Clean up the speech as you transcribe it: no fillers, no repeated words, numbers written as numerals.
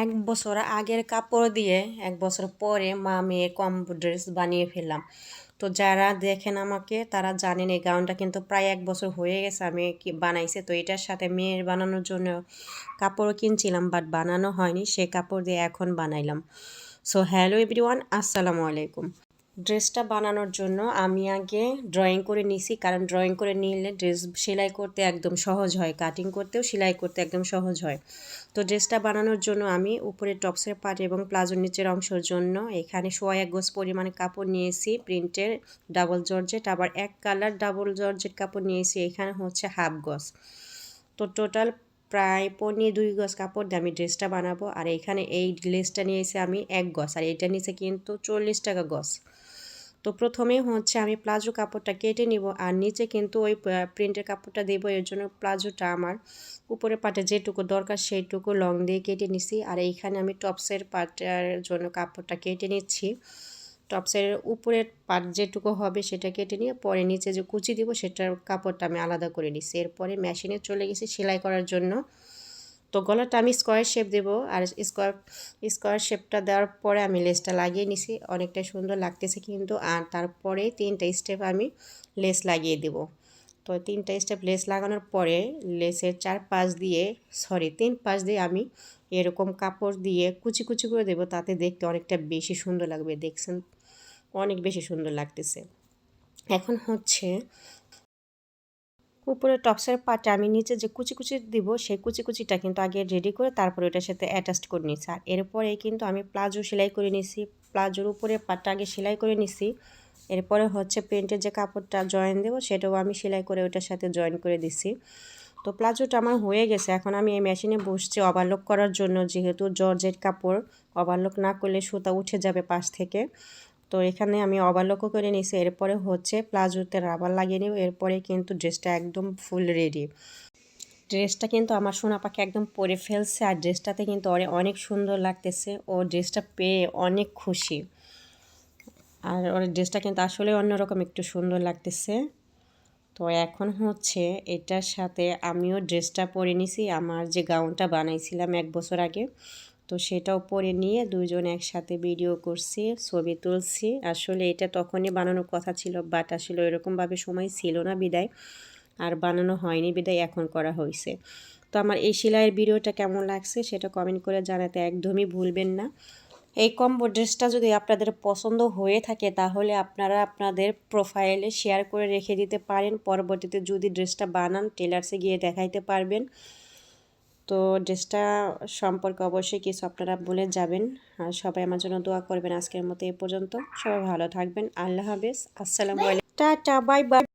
এক বছর আগের কাপড় দিয়ে ১ বছর পরে মা মেয়ে কম্বো ড্রেস বানিয়ে ফেললাম। তো যারা দেখেন আমাকে তারা জানেন এই গাউনটা কিন্তু প্রায় ১ বছর হয়ে গেছে আমি বানাইছি। তো এটার সাথে মেয়ের বানানোর জন্য কাপড়ও কিনছিলাম বাট বানানো হয়নি, সে কাপড় দিয়ে এখন বানাইলাম। সো হ্যালো এভরিওয়ান, আসসালামু আলাইকুম। ড্রেসটা বানানোর জন্য আমি আগে ড্রয়িং করে নিছি, কারণ ড্রয়িং করে নিলে ড্রেস সেলাই করতে একদম সহজ হয়, কাটিং করতেও সেলাই করতে একদম সহজ হয়। তো ড্রেসটা বানানোর জন্য আমি উপরে টপসের পার্ট এবং প্লাজোর নিচের অংশের জন্য এখানে 1.5 গজ পরিমাণে কাপড় নিয়েছি প্রিন্টের ডাবল জর্জেট, আবার এক কালার ডাবল জর্জেট কাপড় নিয়েছি এখানে হচ্ছে হাফ গজ। তো টোটাল প্রায় 2.5 গজ কাপড় দিয়ে আমি ড্রেসটা বানাবো। আর এখানে এই লেসটা নিয়েছি আমি 1 গজ, আর এটা নিচে কিন্তু 40 টাকা গজ। তো প্রথমে হচ্ছে আমি প্লাজো কাপড়টা কেটে নিব, আর নিচে কিন্তু ওই প্রিন্টের কাপড়টা দেবো। এর জন্য প্লাজোটা আমার উপরের পাটে যেটুকু দরকার সেইটুকু লং দিয়ে কেটে নিছি। আর এইখানে আমি টপসের পাটের জন্য কাপড়টা কেটে নিচ্ছি। টপসের উপরের পাট যেটুকু হবে সেটা কেটে নিয়ে পরে নিচে যে কুচি দিব সেটার কাপড়টা আমি আলাদা করে নিছি। এরপরে মেশিনে চলে গেছি সেলাই করার জন্য। তো গলাটা আমি স্কোয়ার শেপ দেবো, আর স্কোয়ার শেপটা দেওয়ার পরে আমি লেসটা লাগিয়ে নিছি, অনেকটা সুন্দর লাগতেছে কিন্তু। আর তারপরে 3টা স্টেপ আমি লেস লাগিয়ে দেব। তো 3টা স্টেপ লেস লাগানোর পরে লেসের 3 পাশ দিয়ে আমি এরকম কাপড় দিয়ে কুচি কুচি করে দেবো, তাতে দেখতে অনেকটা বেশি সুন্দর লাগবে। দেখছেন অনেক বেশি সুন্দর লাগতেছে। এখন হচ্ছে উপরে টপসের পাটে আমি নিচে যে কুচি কুচি দিব সেই কুচি কুচিটা কিন্তু আগে রেডি করে তারপরে এটার সাথে অ্যাটাচ করে নিচ্ছি। আর এরপরে কিন্তু আমি প্লাজো সেলাই করে নিছি, প্লাজোর উপরে পাটটা আগে সেলাই করে নিছি। এরপরে হচ্ছে প্রিন্টের যে কাপড়টা জয়েন দেবো সেটাও আমি সেলাই করে ওটার সাথে জয়েন করে দিছি। তো প্লাজোটা আমার হয়ে গেছে। এখন আমি এই মেশিনে বসছি ওভারলক করার জন্য, যেহেতু জর্জেট কাপড় ওভারলক না করলে সুতা উঠে যাবে পাশ থেকে। তো এখানে আমি ওভারলকও করে নিয়েছি। এরপরে হচ্ছে প্লাজোতে রাবার লাগিয়ে নেব, এরপরে কিন্তু ড্রেসটা একদম ফুল রেডি। ড্রেসটা কিন্তু আমার সোনা পাখি একদম পরে ফেলছে, আর ড্রেসটাতে কিন্তু অনেক সুন্দর লাগতেছে। ও ড্রেসটা পেয়ে অনেক খুশি, আর ওর ড্রেসটা কিন্তু আসলে অন্যরকম একটু সুন্দর লাগতেছে। তো এখন হচ্ছে এটার সাথে আমিও ড্রেসটা পরে নিছি, আমার যে গাউনটা বানাইছিলাম 1 বছর আগে। তো সেটাও পরে নিয়ে দুজন একসাথে ভিডিও করছি, ছবি তুলছি। আসলে এটা তখনই বানানোর কথা ছিল, বাট আসলে এরকমভাবে সময় ছিল না বিদায় আর বানানো হয়নি, বিদায় এখন করা হয়েছে। তো আমার এই সেলাইয়ের ভিডিওটা কেমন লাগছে সেটা কমেন্ট করে জানাতে একদমই ভুলবেন না। এই কম্বো ড্রেসটা যদি আপনাদের পছন্দ হয়ে থাকে তাহলে আপনারা আপনাদের প্রোফাইলে শেয়ার করে রেখে দিতে পারেন। পরবর্তীতে যদি ড্রেসটা বানান টেলার্সে গিয়ে দেখাইতে পারবেন। তো ড্রেসটা সম্পর্কে অবশ্যই কিছু আপনারা বলে যাবেন। আর সবাই আমার জন্য দোয়া করবেন। আজকের মতো এ পর্যন্ত, সবাই ভালো থাকবেন। আল্লাহ হাফেজ, আসসালামু আলাইকুম, টাটা, বাই বাই।